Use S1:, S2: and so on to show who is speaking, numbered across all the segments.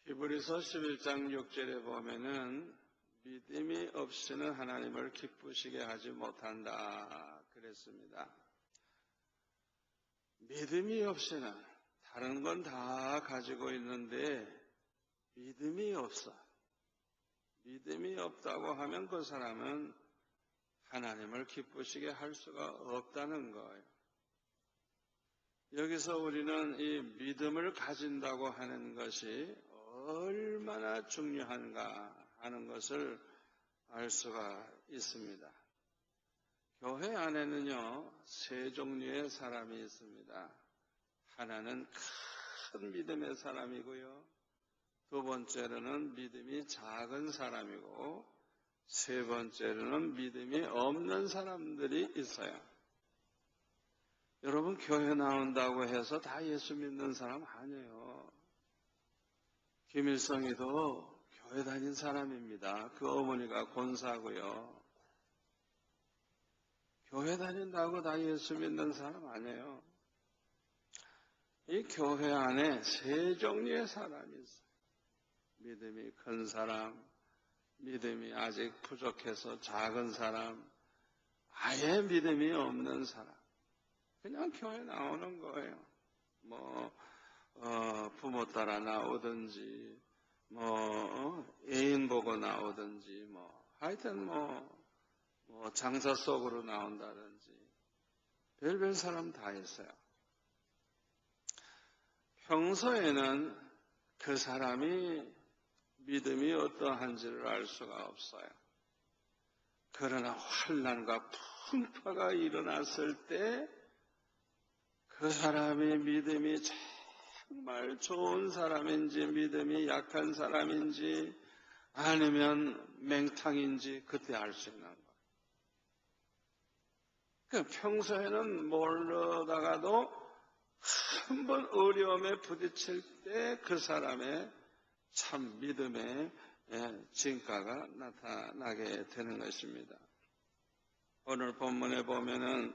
S1: 히브리서 11장 6절에 보면은 믿음이 없이는 하나님을 기쁘시게 하지 못한다 그랬습니다. 믿음이 없이는 다른 건 다 가지고 있는데 믿음이 없어. 믿음이 없다고 하면 그 사람은 하나님을 기쁘시게 할 수가 없다는 거예요. 여기서 우리는 이 믿음을 가진다고 하는 것이 얼마나 중요한가 하는 것을 알 수가 있습니다. 교회 안에는요, 세 종류의 사람이 있습니다. 하나는 큰 믿음의 사람이고요. 두 번째로는 믿음이 작은 사람이고, 세 번째로는 믿음이 없는 사람들이 있어요. 여러분, 교회 나온다고 해서 다 예수 믿는 사람 아니에요. 김일성이도 교회 다닌 사람입니다. 그 어머니가 권사고요. 교회 다닌다고 다 예수 믿는 사람 아니에요. 이 교회 안에 세 종류의 사람이 있어요. 믿음이 큰 사람, 믿음이 아직 부족해서 작은 사람, 아예 믿음이 없는 사람. 그냥 교회 나오는 거예요. 부모 따라 나오든지, 애인 보고 나오든지, 하여튼 장사 속으로 나온다든지, 별별 사람 다 있어요. 평소에는 그 사람이 믿음이 어떠한지를 알 수가 없어요. 그러나 환난과 풍파가 일어났을 때 그 사람의 믿음이 정말 좋은 사람인지 믿음이 약한 사람인지 아니면 맹탕인지 그때 알 수 있는 거예요. 평소에는 모르다가도 한번 어려움에 부딪힐 때 그 사람의 참 믿음의 진가가 나타나게 되는 것입니다. 오늘 본문에 보면은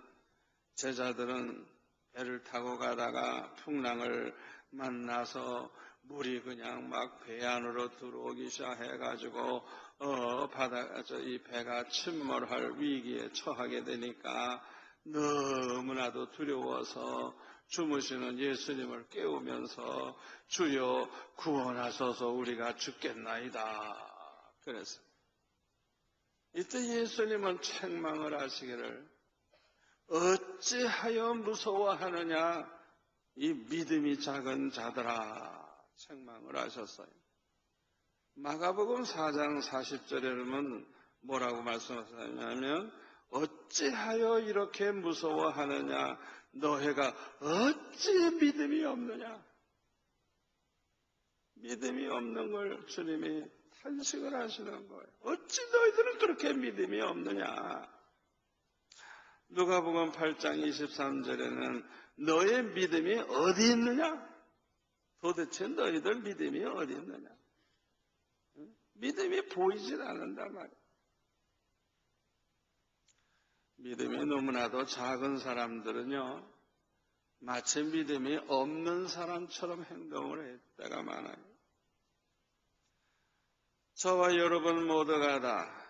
S1: 제자들은 배를 타고 가다가 풍랑을 만나서 물이 그냥 막 배 안으로 들어오기 시작해가지고 이 배가 침몰할 위기에 처하게 되니까 너무나도 두려워서 주무시는 예수님을 깨우면서 주여 구원하소서 우리가 죽겠나이다 그랬어요. 이때 예수님은 책망을 하시기를 어찌하여 무서워하느냐 이 믿음이 작은 자들아 책망을 하셨어요. 마가복음 4장 40절에는 뭐라고 말씀하셨냐면 어찌하여 이렇게 무서워하느냐 너희가 어찌 믿음이 없느냐. 믿음이 없는 걸 주님이 탄식을 하시는 거예요. 어찌 너희들은 그렇게 믿음이 없느냐. 누가복음 8장 23절에는 너의 믿음이 어디 있느냐? 도대체 너희들 믿음이 어디 있느냐? 믿음이 보이질 않는단 말이에요. 믿음이 너무나도 작은 사람들은요, 마치 믿음이 없는 사람처럼 행동을 할 때가 많아요. 저와 여러분 모두가 다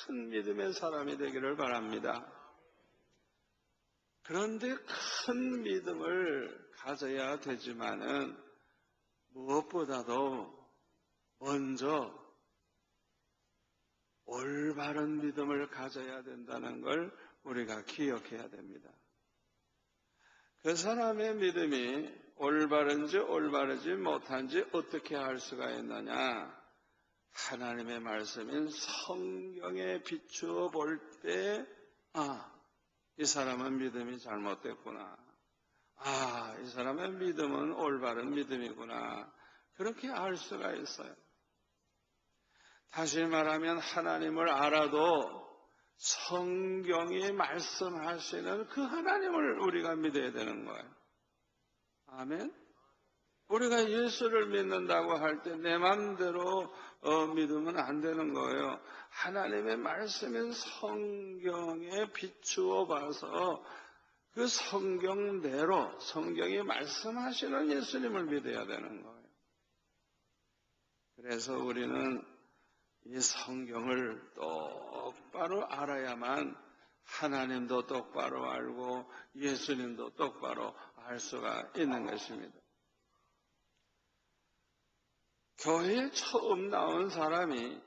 S1: 큰 믿음의 사람이 되기를 바랍니다. 그런데 큰 믿음을 가져야 되지만은 무엇보다도 먼저 올바른 믿음을 가져야 된다는 걸 우리가 기억해야 됩니다. 그 사람의 믿음이 올바른지 올바르지 못한지 어떻게 알 수가 있느냐? 하나님의 말씀인 성경에 비추어 볼 때, 이 사람은 믿음이 잘못됐구나. 이 사람의 믿음은 올바른 믿음이구나. 그렇게 알 수가 있어요. 다시 말하면 하나님을 알아도 성경이 말씀하시는 그 하나님을 우리가 믿어야 되는 거예요. 아멘? 우리가 예수를 믿는다고 할 때 내 마음대로 믿으면 안 되는 거예요. 하나님의 말씀인 성경에 비추어 봐서 그 성경대로 성경이 말씀하시는 예수님을 믿어야 되는 거예요. 그래서 우리는 이 성경을 똑바로 알아야만 하나님도 똑바로 알고 예수님도 똑바로 알 수가 있는 것입니다. 교회에 처음 나온 사람이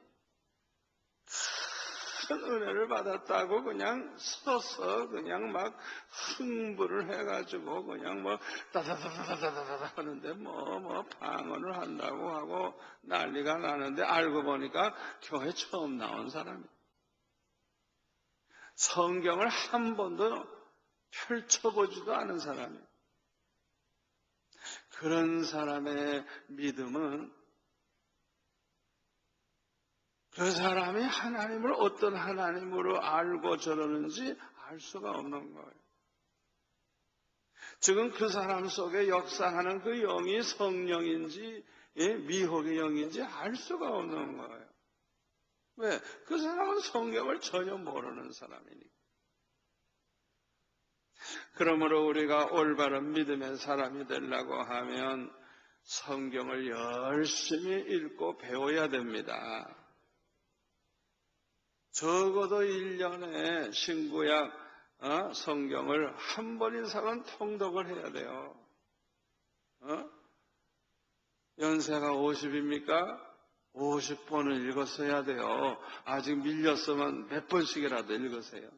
S1: 큰 은혜를 받았다고 그냥 서서 그냥 막 흥분을 해가지고 그냥 뭐 따다다다다다다 하는데 뭐 방언을 한다고 하고 난리가 나는데 알고 보니까 교회 처음 나온 사람이에요. 성경을 한 번도 펼쳐보지도 않은 사람이에요. 그런 사람의 믿음은 그 사람이 하나님을 어떤 하나님으로 알고 저러는지 알 수가 없는 거예요. 지금 그 사람 속에 역사하는 그 영이 성령인지 미혹의 영인지 알 수가 없는 거예요. 왜? 그 사람은 성경을 전혀 모르는 사람이니까. 그러므로 우리가 올바른 믿음의 사람이 되려고 하면 성경을 열심히 읽고 배워야 됩니다. 적어도 1년에 신구약 성경을 한 번 이상은 통독을 해야 돼요. 연세가 50입니까? 50번을 읽었어야 돼요. 아직 밀렸으면 몇 번씩이라도 읽으세요.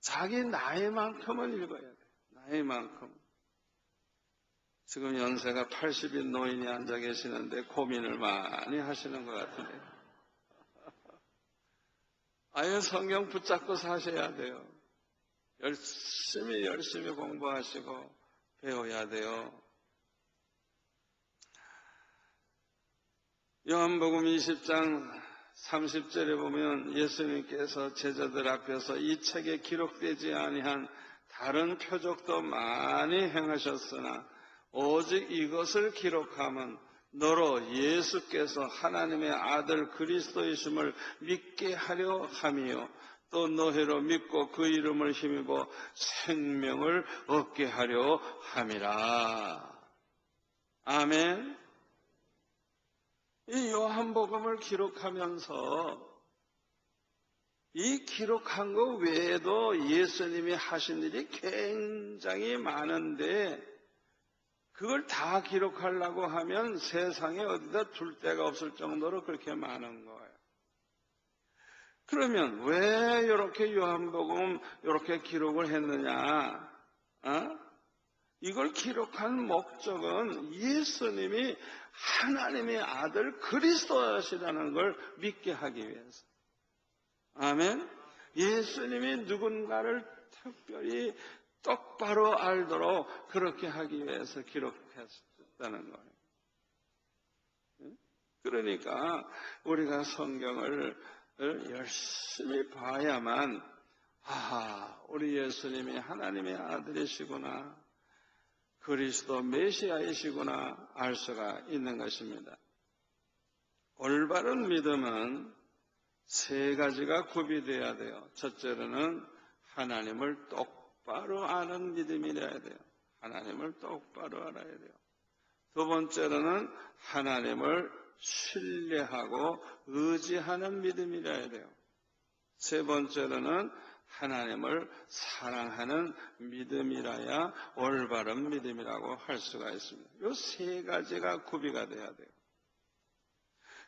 S1: 자기 나이만큼은 읽어야 돼요. 나이만큼. 지금 연세가 80인 노인이 앉아 계시는데 고민을 많이 하시는 것 같은데. 아예 성경 붙잡고 사셔야 돼요. 열심히 공부하시고 배워야 돼요. 요한복음 20장 30절에 보면 예수님께서 제자들 앞에서 이 책에 기록되지 아니한 다른 표적도 많이 행하셨으나 오직 이것을 기록하면 너로 예수께서 하나님의 아들 그리스도이심을 믿게 하려 함이요 또 너희로 믿고 그 이름을 힘입어 생명을 얻게 하려 함이라. 아멘. 이 요한복음을 기록하면서 이 기록한 것 외에도 예수님이 하신 일이 굉장히 많은데 그걸 다 기록하려고 하면 세상에 어디다 둘 데가 없을 정도로 그렇게 많은 거예요. 그러면 왜 이렇게 요한복음 이렇게 기록을 했느냐? 이걸 기록한 목적은 예수님이 하나님의 아들 그리스도시라는 걸 믿게 하기 위해서. 아멘. 예수님이 누군가를 특별히 똑바로 알도록 그렇게 하기 위해서 기록했다는 거예요. 그러니까 우리가 성경을 열심히 봐야만 우리 예수님이 하나님의 아들이시구나, 그리스도 메시아이시구나 알 수가 있는 것입니다. 올바른 믿음은 세 가지가 구비되어야 돼요. 첫째로는 하나님을 똑바로 아는 믿음이라야 돼요. 하나님을 똑바로 알아야 돼요. 두 번째로는 하나님을 신뢰하고 의지하는 믿음이라야 돼요. 세 번째로는 하나님을 사랑하는 믿음이라야 올바른 믿음이라고 할 수가 있습니다. 이 세 가지가 구비가 돼야 돼요.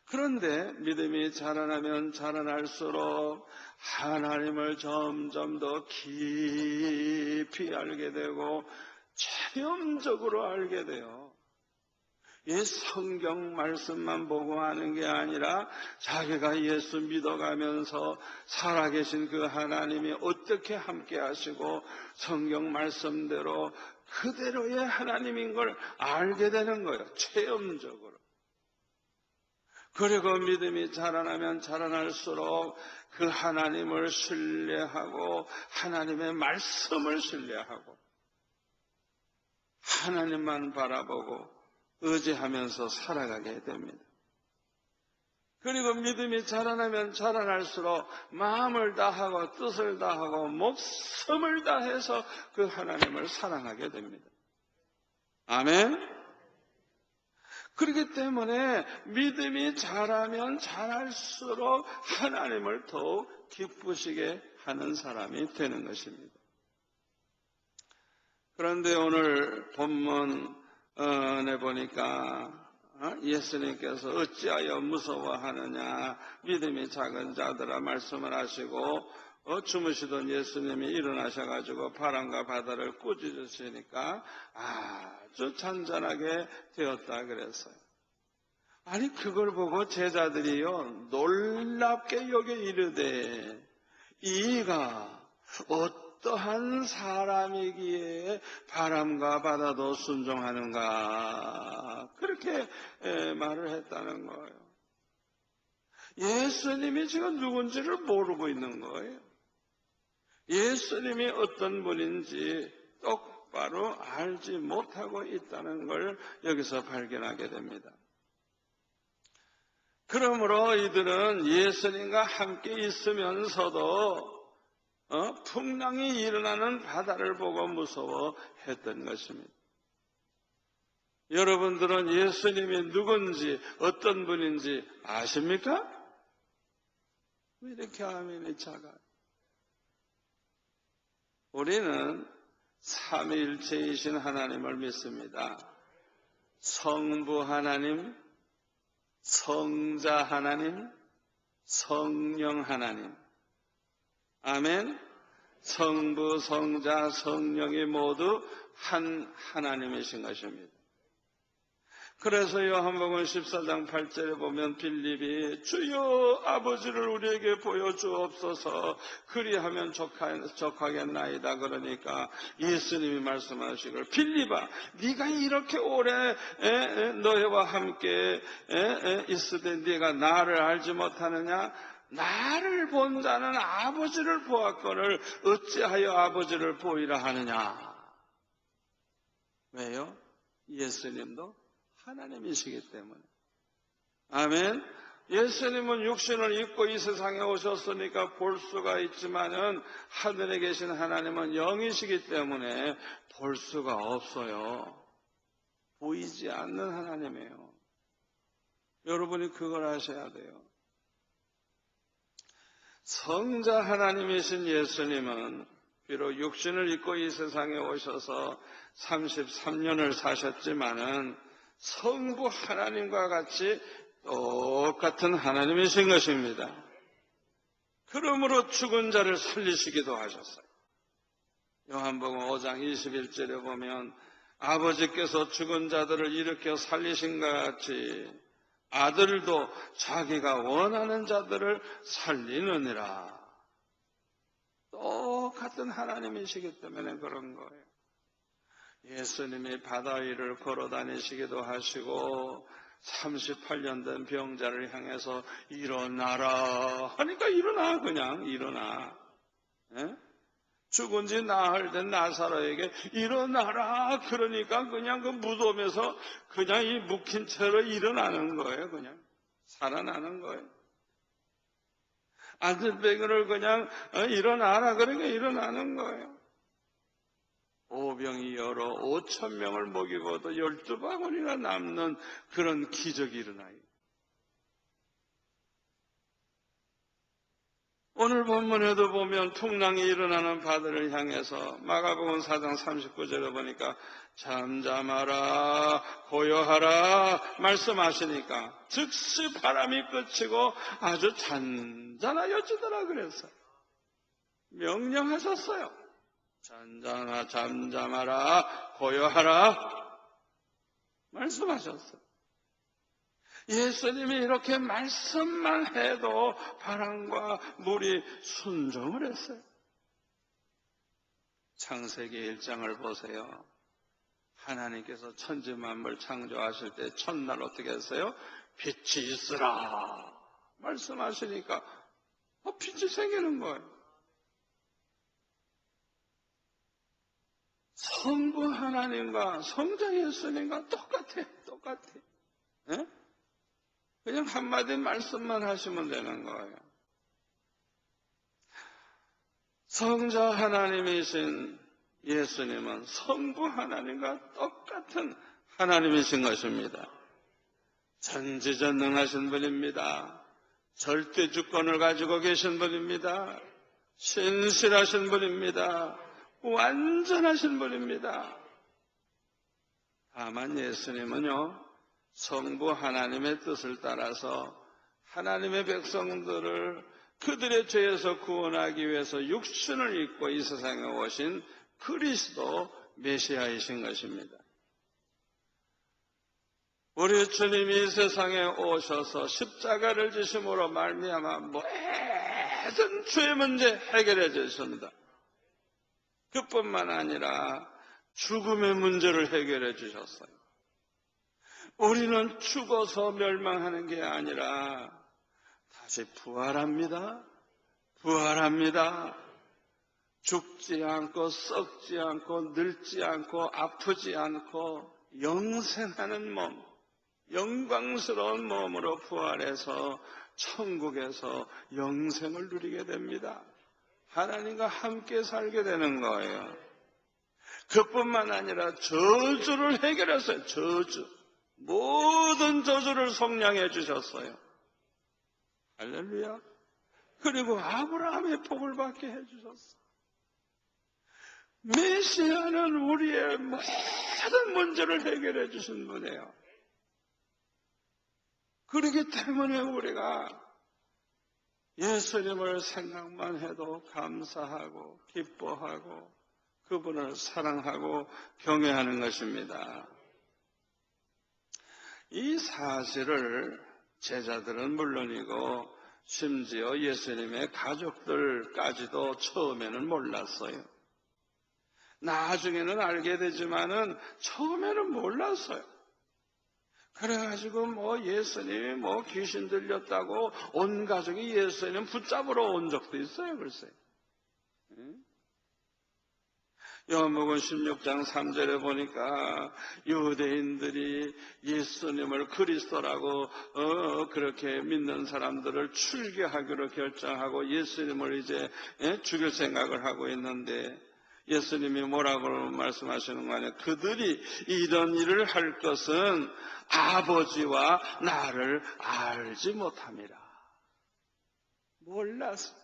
S1: 그런데 믿음이 자라나면 자라날수록 하나님을 점점 더 깊이 알게 되고 체험적으로 알게 돼요. 이 성경 말씀만 보고 하는 게 아니라 자기가 예수 믿어가면서 살아계신 그 하나님이 어떻게 함께 하시고 성경 말씀대로 그대로의 하나님인 걸 알게 되는 거예요. 체험적으로. 그리고 믿음이 자라나면 자라날수록 그 하나님을 신뢰하고 하나님의 말씀을 신뢰하고 하나님만 바라보고 의지하면서 살아가게 됩니다. 그리고 믿음이 자라나면 자라날수록 마음을 다하고 뜻을 다하고 목숨을 다해서 그 하나님을 사랑하게 됩니다. 아멘? 그렇기 때문에 믿음이 자라면 자랄수록 하나님을 더욱 기쁘시게 하는 사람이 되는 것입니다. 그런데 오늘 본문에 보니까 예수님께서 어찌하여 무서워하느냐, 믿음이 작은 자들아 말씀을 하시고 주무시던 예수님이 일어나셔가지고 바람과 바다를 꾸짖으시니까 아주 잔잔하게 되었다 그랬어요. 아니 그걸 보고 제자들이요 놀랍게 여겨 이르되 이가 어떠한 사람이기에 바람과 바다도 순종하는가, 그렇게 말을 했다는 거예요. 예수님이 지금 누군지를 모르고 있는 거예요. 예수님이 어떤 분인지 똑바로 알지 못하고 있다는 걸 여기서 발견하게 됩니다. 그러므로 이들은 예수님과 함께 있으면서도 풍랑이 일어나는 바다를 보고 무서워했던 것입니다. 여러분들은 예수님이 누군지 어떤 분인지 아십니까? 왜 이렇게 아멘이 작아요? 우리는 삼위일체이신 하나님을 믿습니다. 성부 하나님, 성자 하나님, 성령 하나님. 아멘. 성부, 성자, 성령이 모두 한 하나님이신 것입니다. 그래서 요한복음 14장 8절에 보면 빌립이 주여 아버지를 우리에게 보여주옵소서 그리하면 족하겠나이다 그러니까 예수님이 말씀하시길 빌립아 네가 이렇게 오래 너희와 함께 있으되 네가 나를 알지 못하느냐? 나를 본 자는 아버지를 보았거늘 어찌하여 아버지를 보이라 하느냐? 왜요? 예수님도 하나님이시기 때문에. 아멘. 예수님은 육신을 입고 이 세상에 오셨으니까 볼 수가 있지만은 하늘에 계신 하나님은 영이시기 때문에 볼 수가 없어요. 보이지 않는 하나님이에요. 여러분이 그걸 아셔야 돼요. 성자 하나님이신 예수님은 비록 육신을 입고 이 세상에 오셔서 33년을 사셨지만은 성부 하나님과 같이 똑같은 하나님이신 것입니다. 그러므로 죽은 자를 살리시기도 하셨어요. 요한복음 5장 21절에 보면 아버지께서 죽은 자들을 일으켜 살리신 것 같이 아들도 자기가 원하는 자들을 살리느니라. 똑같은 하나님이시기 때문에 그런 거예요. 예수님이 바다 위를 걸어 다니시기도 하시고 38년 된 병자를 향해서 일어나라 하니까 일어나, 그냥 일어나. 죽은 지 나흘 된 나사로에게 일어나라 그러니까 그냥 그 무덤에서 그냥 이 묵힌 채로 일어나는 거예요. 그냥 살아나는 거예요. 안전뱅이를 그냥 일어나라 그러니까 일어나는 거예요. 오병이 여러 5,000명을 먹이고도 12바구니나 남는 그런 기적이 일어나요. 오늘 본문에도 보면 풍랑이 일어나는 바다를 향해서 마가복음 4장 39절에 보니까 잠잠하라 고요하라 말씀하시니까 즉시 바람이 그치고 아주 잔잔하여지더라 그랬어요. 명령하셨어요. 잠잠하라 고요하라 말씀하셨어요. 예수님이 이렇게 말씀만 해도 바람과 물이 순종을 했어요. 창세기 1장을 보세요. 하나님께서 천지만물 창조하실 때 첫날 어떻게 했어요? 빛이 있으라 말씀하시니까 빛이 생기는 거예요. 성부 하나님과 성자 예수님과 똑같아. 에? 그냥 한마디 말씀만 하시면 되는 거예요. 성자 하나님이신 예수님은 성부 하나님과 똑같은 하나님이신 것입니다. 전지전능하신 분입니다. 절대 주권을 가지고 계신 분입니다. 신실하신 분입니다. 완전하신 분입니다. 다만 예수님은요, 성부 하나님의 뜻을 따라서 하나님의 백성들을 그들의 죄에서 구원하기 위해서 육신을 입고 이 세상에 오신 그리스도 메시아이신 것입니다. 우리 주님이 이 세상에 오셔서 십자가를 지심으로 말미암아 모든 죄의 문제 해결해 주셨습니다. 그뿐만 아니라 죽음의 문제를 해결해 주셨어요. 우리는 죽어서 멸망하는 게 아니라 다시 부활합니다. 부활합니다. 죽지 않고 썩지 않고 늙지 않고 아프지 않고 영생하는 몸, 영광스러운 몸으로 부활해서 천국에서 영생을 누리게 됩니다. 하나님과 함께 살게 되는 거예요. 그뿐만 아니라 저주를 해결했어요. 저주. 모든 저주를 속량해 주셨어요. 할렐루야. 그리고 아브라함의 복을 받게 해주셨어요. 메시아는 우리의 모든 문제를 해결해 주신 분이에요. 그렇기 때문에 우리가 예수님을 생각만 해도 감사하고 기뻐하고 그분을 사랑하고 경외하는 것입니다. 이 사실을 제자들은 물론이고 심지어 예수님의 가족들까지도 처음에는 몰랐어요. 나중에는 알게 되지만은 처음에는 몰랐어요. 그래가지고 예수님이 귀신 들렸다고 온 가족이 예수님 붙잡으러 온 적도 있어요, 글쎄. 요한복음 16장 3절에 보니까 유대인들이 예수님을 그리스도라고 그렇게 믿는 사람들을 출교하기로 결정하고 예수님을 이제 죽일 생각을 하고 있는데 예수님이 뭐라고 말씀하시는 거 아니에요? 그들이 이런 일을 할 것은 아버지와 나를 알지 못함이라. 몰랐어.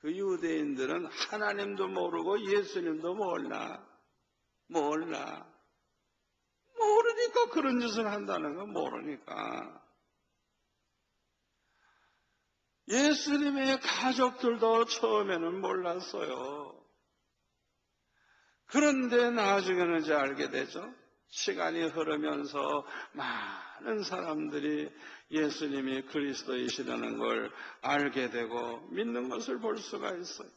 S1: 그 유대인들은 하나님도 모르고 예수님도 모르니까 그런 짓을 한다는 거 모르니까. 예수님의 가족들도 처음에는 몰랐어요. 그런데 나중에는 이제 알게 되죠. 시간이 흐르면서 많은 사람들이 예수님이 그리스도이시라는 걸 알게 되고 믿는 것을 볼 수가 있어요.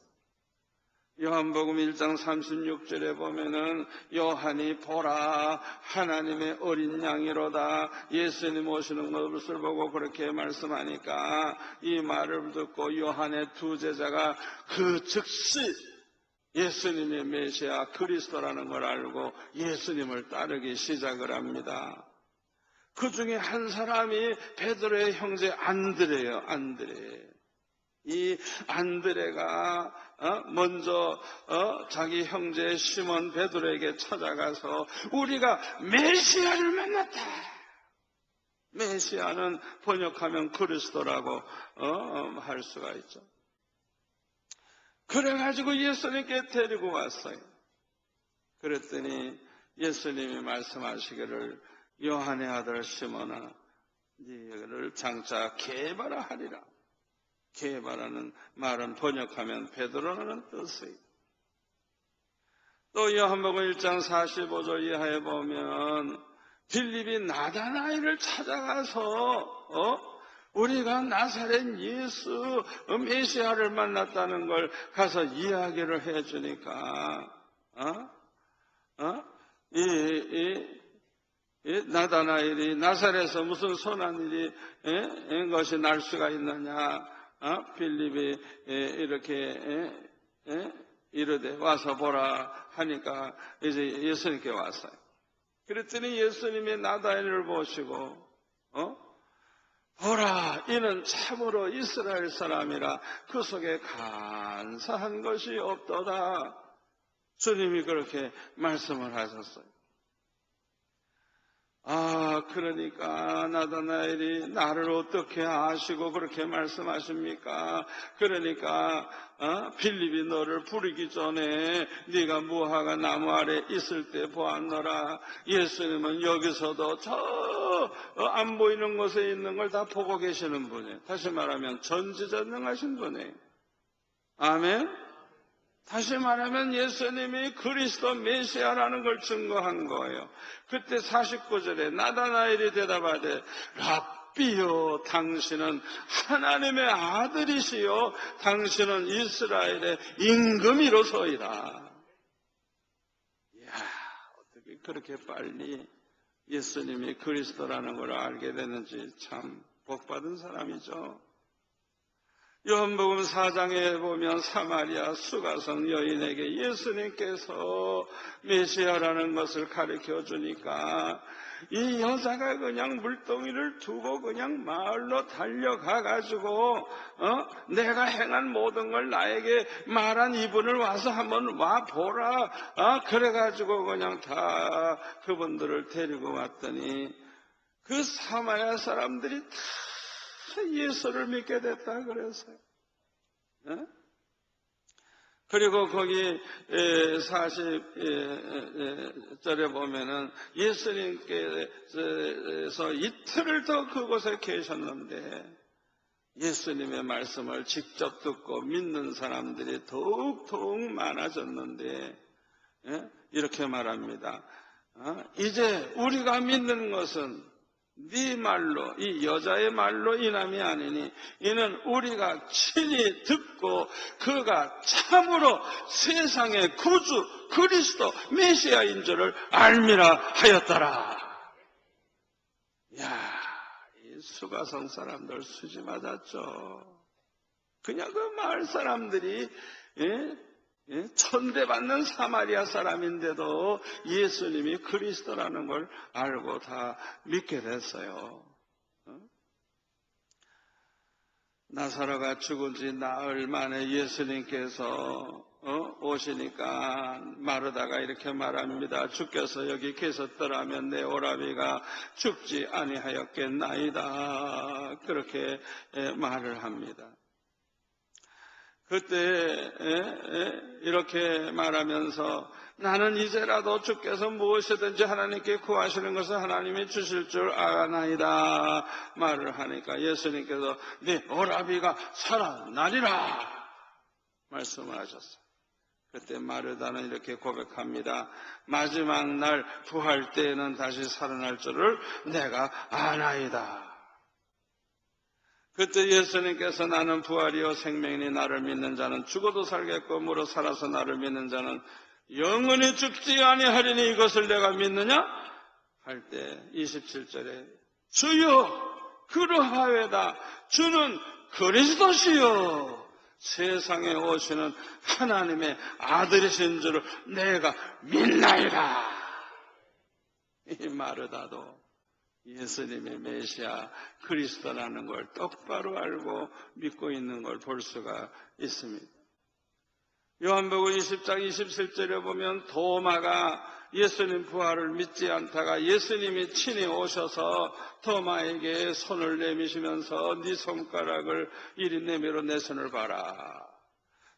S1: 요한복음 1장 36절에 보면은 요한이 보라 하나님의 어린 양이로다 예수님 오시는 것을 보고 그렇게 말씀하니까 이 말을 듣고 요한의 두 제자가 그 즉시 예수님의 메시아 그리스도라는 걸 알고 예수님을 따르기 시작을 합니다. 그 중에 한 사람이 베드로의 형제 안드레예요. 안드레. 이 안드레가 먼저 자기 형제 시몬 베드로에게 찾아가서 우리가 메시아를 만났다. 메시아는 번역하면 그리스도라고 할 수가 있죠. 그래가지고 예수님께 데리고 왔어요. 그랬더니 예수님이 말씀하시기를 요한의 아들 시몬아 너를 장차 게바라 하리라. 게바라는 말은 번역하면 베드로라는 뜻이에요. 또 요한복음 1장 45절 이하에 보면 빌립이 나다나엘을 찾아가서 우리가 나사렛 예수 메시아를 만났다는 걸 가서 이야기를 해주니까 나다나엘이 나사렛에서 무슨 선한 일이 것이 날 수가 있느냐 빌립이 이렇게 이르되 와서 보라 하니까 이제 예수님께 왔어요. 그랬더니 예수님이 나다나엘을 보시고 보라, 이는 참으로 이스라엘 사람이라 그 속에 간사한 것이 없도다. 주님이 그렇게 말씀을 하셨어요. 그러니까 나다나엘이 나를 어떻게 아시고 그렇게 말씀하십니까? 그러니까 빌립이 너를 부르기 전에 네가 무화과 나무 아래 있을 때 보았노라. 예수님은 여기서도 저 안 보이는 곳에 있는 걸 다 보고 계시는 분이에요. 다시 말하면 전지전능하신 분이에요. 아멘. 다시 말하면 예수님이 그리스도 메시아라는 걸 증거한 거예요. 그때 49절에 나다나엘이 대답하되 랍비요, 당신은 하나님의 아들이시요 당신은 이스라엘의 임금이로소이다. 이야, 어떻게 그렇게 빨리 예수님이 그리스도라는 걸 알게 되는지 참 복받은 사람이죠. 요한복음 4장에 보면 사마리아 수가성 여인에게 예수님께서 메시아라는 것을 가르쳐 주니까 이 여자가 그냥 물동이를 두고 그냥 마을로 달려가가지고 내가 행한 모든 걸 나에게 말한 이분을 와서 한번 와보라. 그래가지고 그냥 다 그분들을 데리고 왔더니 그 사마리아 사람들이 다 예수를 믿게 됐다 그랬어요. 그리고 거기 40절에 보면은 예수님께서 이틀을 더 그곳에 계셨는데 예수님의 말씀을 직접 듣고 믿는 사람들이 더욱 많아졌는데 이렇게 말합니다. 이제 우리가 믿는 것은 네 말로, 이 여자의 말로 인함이 아니니 이는 우리가 친히 듣고 그가 참으로 세상의 구주 그리스도 메시아인 줄을 알미라 하였더라. 이야, 이 수가성 사람들 수지 맞았죠. 그냥 그 마을 사람들이 천대받는 사마리아 사람인데도 예수님이 그리스도라는 걸 알고 다 믿게 됐어요. 나사로가 죽은 지 나흘 만에 예수님께서 오시니까 마르다가 이렇게 말합니다. 주께서 여기 계셨더라면 내 오라비가 죽지 아니하였겠나이다. 그렇게 말을 합니다. 그때 이렇게 말하면서 나는 이제라도 주께서 무엇이든지 하나님께 구하시는 것을 하나님이 주실 줄 아나이다 말을 하니까 예수님께서 네 오라비가 살아나리라 말씀을 하셨어요. 그때 마르다는 이렇게 고백합니다. 마지막 날 부활 때에는 다시 살아날 줄을 내가 아나이다. 그때 예수님께서 나는 부활이요 생명이니 나를 믿는 자는 죽어도 살겠고 무릇 살아서 나를 믿는 자는 영원히 죽지 아니하리니 이것을 내가 믿느냐? 할 때 27절에 주여 그러하외다 주는 그리스도시요 세상에 오시는 하나님의 아들이신 줄을 내가 믿나이다. 이 마르다도 예수님의 메시아 그리스도라는 걸 똑바로 알고 믿고 있는 걸 볼 수가 있습니다. 요한복음 20장 27절에 보면 도마가 예수님 부활을 믿지 않다가 예수님이 친히 오셔서 도마에게 손을 내미시면서 네 손가락을 이리 내밀어 내 손을 봐라.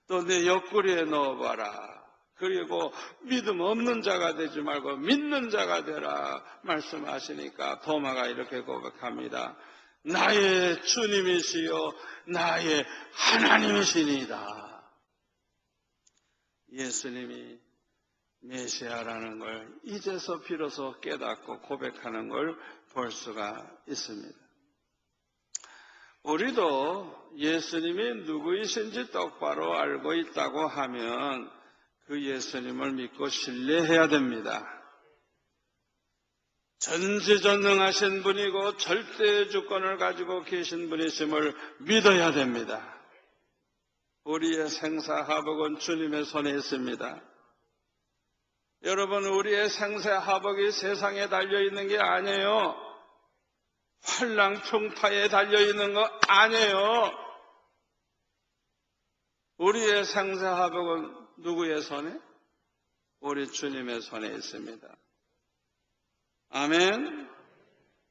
S1: 또 내 옆구리에 넣어봐라. 그리고 믿음 없는 자가 되지 말고 믿는 자가 되라 말씀하시니까 도마가 이렇게 고백합니다. 나의 주님이시요 나의 하나님이시니이다. 예수님이 메시아라는 걸 이제서 비로소 깨닫고 고백하는 걸 볼 수가 있습니다. 우리도 예수님이 누구이신지 똑바로 알고 있다고 하면 그 예수님을 믿고 신뢰해야 됩니다. 전지전능하신 분이고 절대의 주권을 가지고 계신 분이심을 믿어야 됩니다. 우리의 생사하복은 주님의 손에 있습니다. 여러분, 우리의 생사하복이 세상에 달려있는 게 아니에요. 환난 풍파에 달려있는 거 아니에요. 우리의 생사화복은 누구의 손에? 우리 주님의 손에 있습니다. 아멘.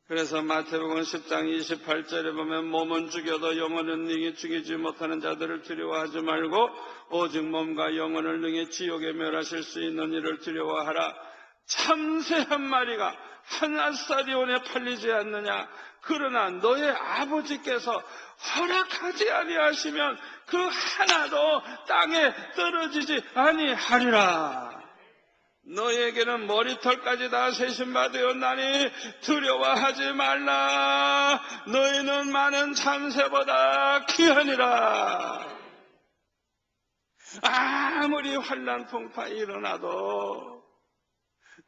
S1: 그래서 마태복음 10장 28절에 보면 몸은 죽여도 영혼은 능히 죽이지 못하는 자들을 두려워하지 말고 오직 몸과 영혼을 능히 지옥에 멸하실 수 있는 이를 두려워하라. 참새 한 마리가 한 아사리온에 팔리지 않느냐. 그러나 너의 아버지께서 허락하지 아니하시면 그 하나도 땅에 떨어지지 아니하리라. 너에게는 머리털까지 다 세심받으었나니 두려워하지 말라. 너희는 많은 참새보다 귀하니라. 아무리 환난 풍파에 일어나도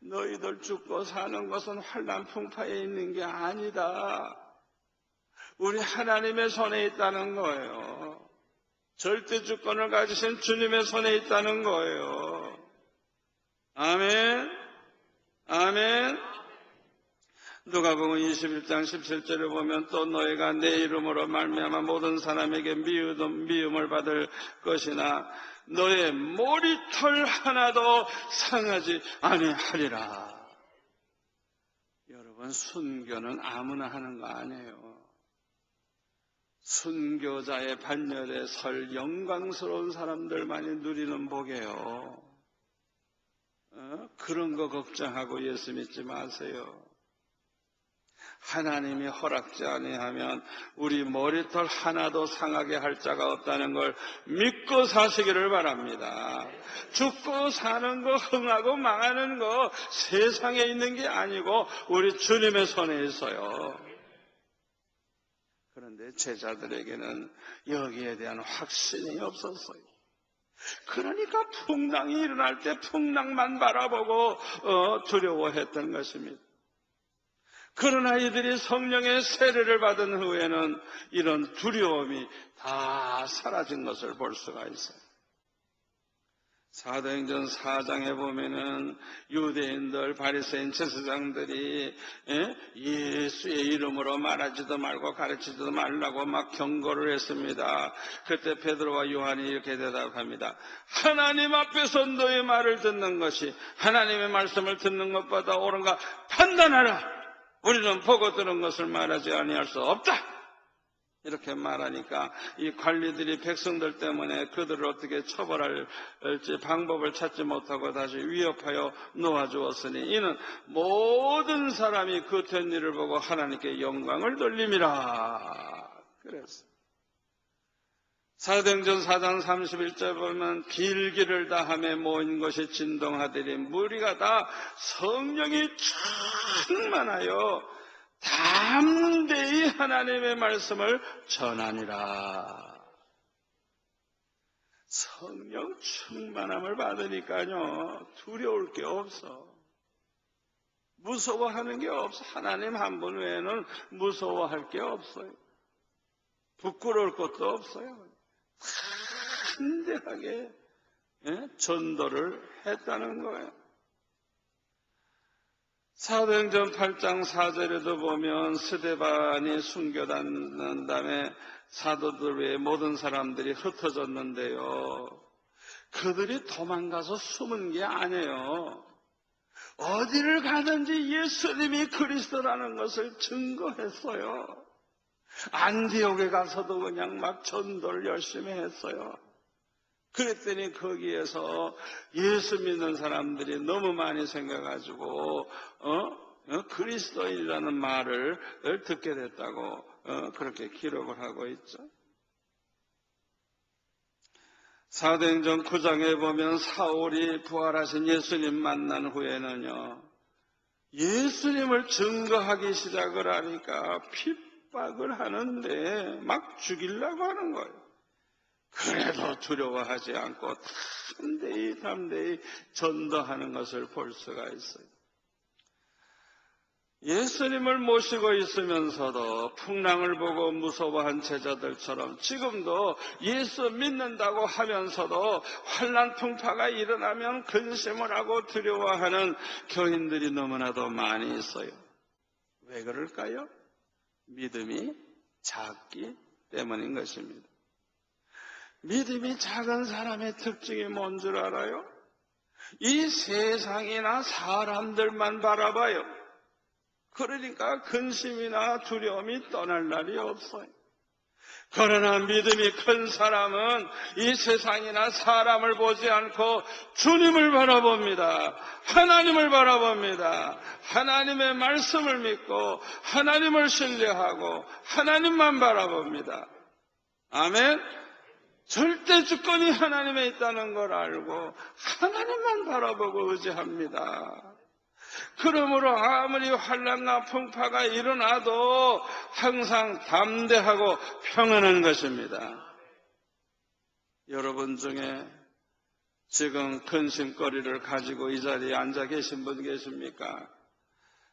S1: 너희들 죽고 사는 것은 환난 풍파에 있는 게 아니다. 우리 하나님의 손에 있다는 거예요. 절대 주권을 가지신 주님의 손에 있다는 거예요. 아멘. 아멘. 누가복음 21장 17절에 보면 또 너희가 내 이름으로 말미암아 모든 사람에게 미움을 받을 것이나 너의 머리털 하나도 상하지 아니하리라. 여러분, 순교는 아무나 하는 거 아니에요. 순교자의 반열에 설 영광스러운 사람들만이 누리는 복이에요. 그런 거 걱정하고 예수 믿지 마세요. 하나님이 허락지 아니하면 우리 머리털 하나도 상하게 할 자가 없다는 걸 믿고 사시기를 바랍니다. 죽고 사는 거, 흥하고 망하는 거 세상에 있는 게 아니고 우리 주님의 손에 있어요. 그런데 제자들에게는 여기에 대한 확신이 없었어요. 그러니까 풍랑이 일어날 때 풍랑만 바라보고 두려워했던 것입니다. 그러나 이들이 성령의 세례를 받은 후에는 이런 두려움이 다 사라진 것을 볼 수가 있어요. 사도행전 4장에 보면은 유대인들, 바리새인, 제사장들이 예수의 이름으로 말하지도 말고 가르치지도 말라고 막 경고를 했습니다. 그때 베드로와 요한이 이렇게 대답합니다. 하나님 앞에서 너의 말을 듣는 것이 하나님의 말씀을 듣는 것보다 옳은가 판단하라. 우리는 보고 들은 것을 말하지 아니할 수 없다. 이렇게 말하니까 이 관리들이 백성들 때문에 그들을 어떻게 처벌할지 방법을 찾지 못하고 다시 위협하여 놓아주었으니 이는 모든 사람이 그 된 일을 보고 하나님께 영광을 돌림이라. 그랬어요. 사도행전 4장 31절 보면 길기를 다함에 모인 것이 진동하더니 무리가 다 성령이 충만하여 담대히 하나님의 말씀을 전하니라. 성령 충만함을 받으니까요 두려울 게 없어. 무서워하는 게 없어. 하나님 한 분 외에는 무서워할 게 없어요. 부끄러울 것도 없어요. 담대하게 전도를 했다는 거예요. 사도행전 8장 4절에도 보면 스데반이 순교받는 다음에 사도들 외에 모든 사람들이 흩어졌는데요. 그들이 도망가서 숨은 게 아니에요. 어디를 가든지 예수님이 그리스도라는 것을 증거했어요. 안디옥에 가서도 그냥 막 전도를 열심히 했어요. 그랬더니 거기에서 예수 믿는 사람들이 너무 많이 생겨가지고 그리스도인이라는 말을 듣게 됐다고 그렇게 기록을 하고 있죠. 사도행전 9장에 보면 사울이 부활하신 예수님 만난 후에는요 예수님을 증거하기 시작을 하니까 핍박을 하는데 막 죽이려고 하는 거예요. 그래도 두려워하지 않고 담대히 전도하는 것을 볼 수가 있어요. 예수님을 모시고 있으면서도 풍랑을 보고 무서워한 제자들처럼 지금도 예수 믿는다고 하면서도 환난 풍파가 일어나면 근심을 하고 두려워하는 교인들이 너무나도 많이 있어요. 왜 그럴까요? 믿음이 작기 때문인 것입니다. 믿음이 작은 사람의 특징이 뭔 줄 알아요? 이 세상이나 사람들만 바라봐요. 그러니까 근심이나 두려움이 떠날 날이 없어요. 그러나 믿음이 큰 사람은 이 세상이나 사람을 보지 않고 주님을 바라봅니다. 하나님을 바라봅니다. 하나님의 말씀을 믿고 하나님을 신뢰하고 하나님만 바라봅니다. 아멘. 절대 주권이 하나님에 있다는 걸 알고 하나님만 바라보고 의지합니다. 그러므로 아무리 환난과 풍파가 일어나도 항상 담대하고 평안한 것입니다. 여러분 중에 지금 근심거리를 가지고 이 자리에 앉아 계신 분 계십니까?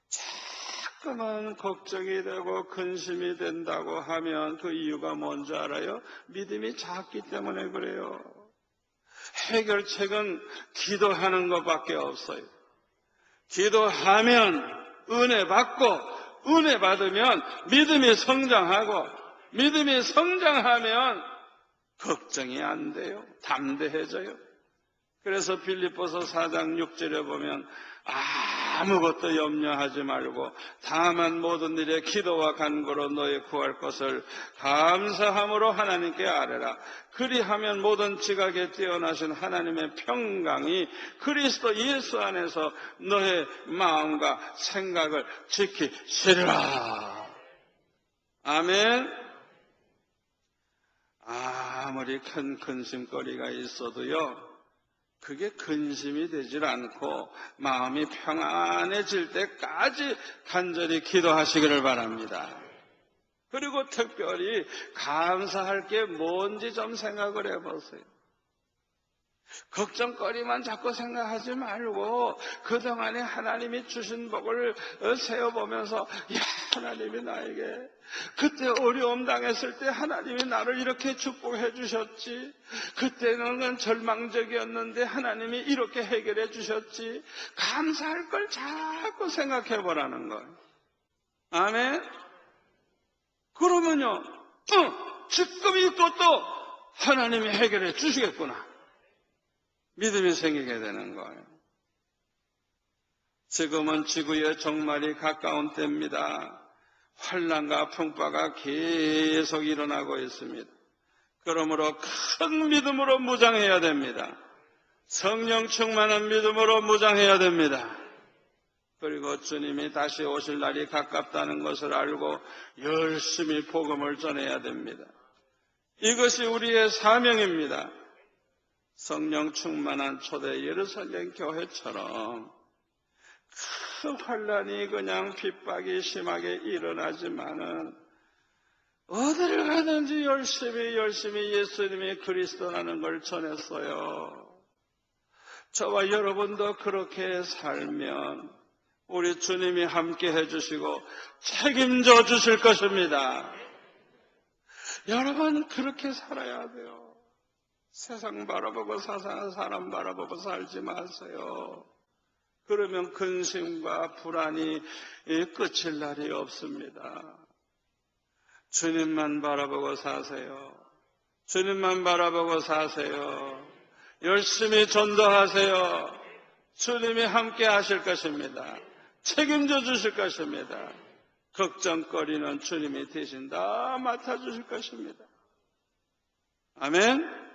S1: 자꾸만 걱정이 되고 근심이 된다고 하면 그 이유가 뭔지 알아요? 믿음이 작기 때문에 그래요. 해결책은 기도하는 것밖에 없어요. 기도하면 은혜 받고 은혜 받으면 믿음이 성장하고 믿음이 성장하면 걱정이 안 돼요. 담대해져요. 그래서 빌립보서 4장 6절에 보면 아무것도 염려하지 말고 다만 모든 일에 기도와 간구로 너의 구할 것을 감사함으로 하나님께 아뢰라. 그리하면 모든 지각에 뛰어나신 하나님의 평강이 그리스도 예수 안에서 너의 마음과 생각을 지키시리라. 아멘. 아무리 큰 근심거리가 있어도요, 그게 근심이 되질 않고 마음이 평안해질 때까지 간절히 기도하시기를 바랍니다. 그리고 특별히 감사할 게 뭔지 좀 생각을 해보세요. 걱정거리만 자꾸 생각하지 말고 그동안에 하나님이 주신 복을 세어보면서 야, 하나님이 나에게 그때 어려움 당했을 때 하나님이 나를 이렇게 축복해 주셨지, 그때는 절망적이었는데 하나님이 이렇게 해결해 주셨지, 감사할 걸 자꾸 생각해 보라는 거예요. 아멘. 그러면요, 지금 이것도 하나님이 해결해 주시겠구나, 믿음이 생기게 되는 거예요. 지금은 지구의 종말이 가까운 때입니다. 환난과 풍파가 계속 일어나고 있습니다. 그러므로 큰 믿음으로 무장해야 됩니다. 성령 충만한 믿음으로 무장해야 됩니다. 그리고 주님이 다시 오실 날이 가깝다는 것을 알고 열심히 복음을 전해야 됩니다. 이것이 우리의 사명입니다. 성령 충만한 초대 예루살렘 교회처럼 큰 환난이 그냥 핍박이 심하게 일어나지만은 어디를 가든지 열심히 예수님이 그리스도라는 걸 전했어요. 저와 여러분도 그렇게 살면 우리 주님이 함께 해주시고 책임져 주실 것입니다. 여러분 그렇게 살아야 돼요. 세상 바라보고 사람 바라보고 살지 마세요. 그러면 근심과 불안이 끝일 날이 없습니다. 주님만 바라보고 사세요. 주님만 바라보고 사세요. 열심히 전도하세요. 주님이 함께 하실 것입니다. 책임져 주실 것입니다. 걱정거리는 주님이 대신 다 맡아주실 것입니다. 아멘.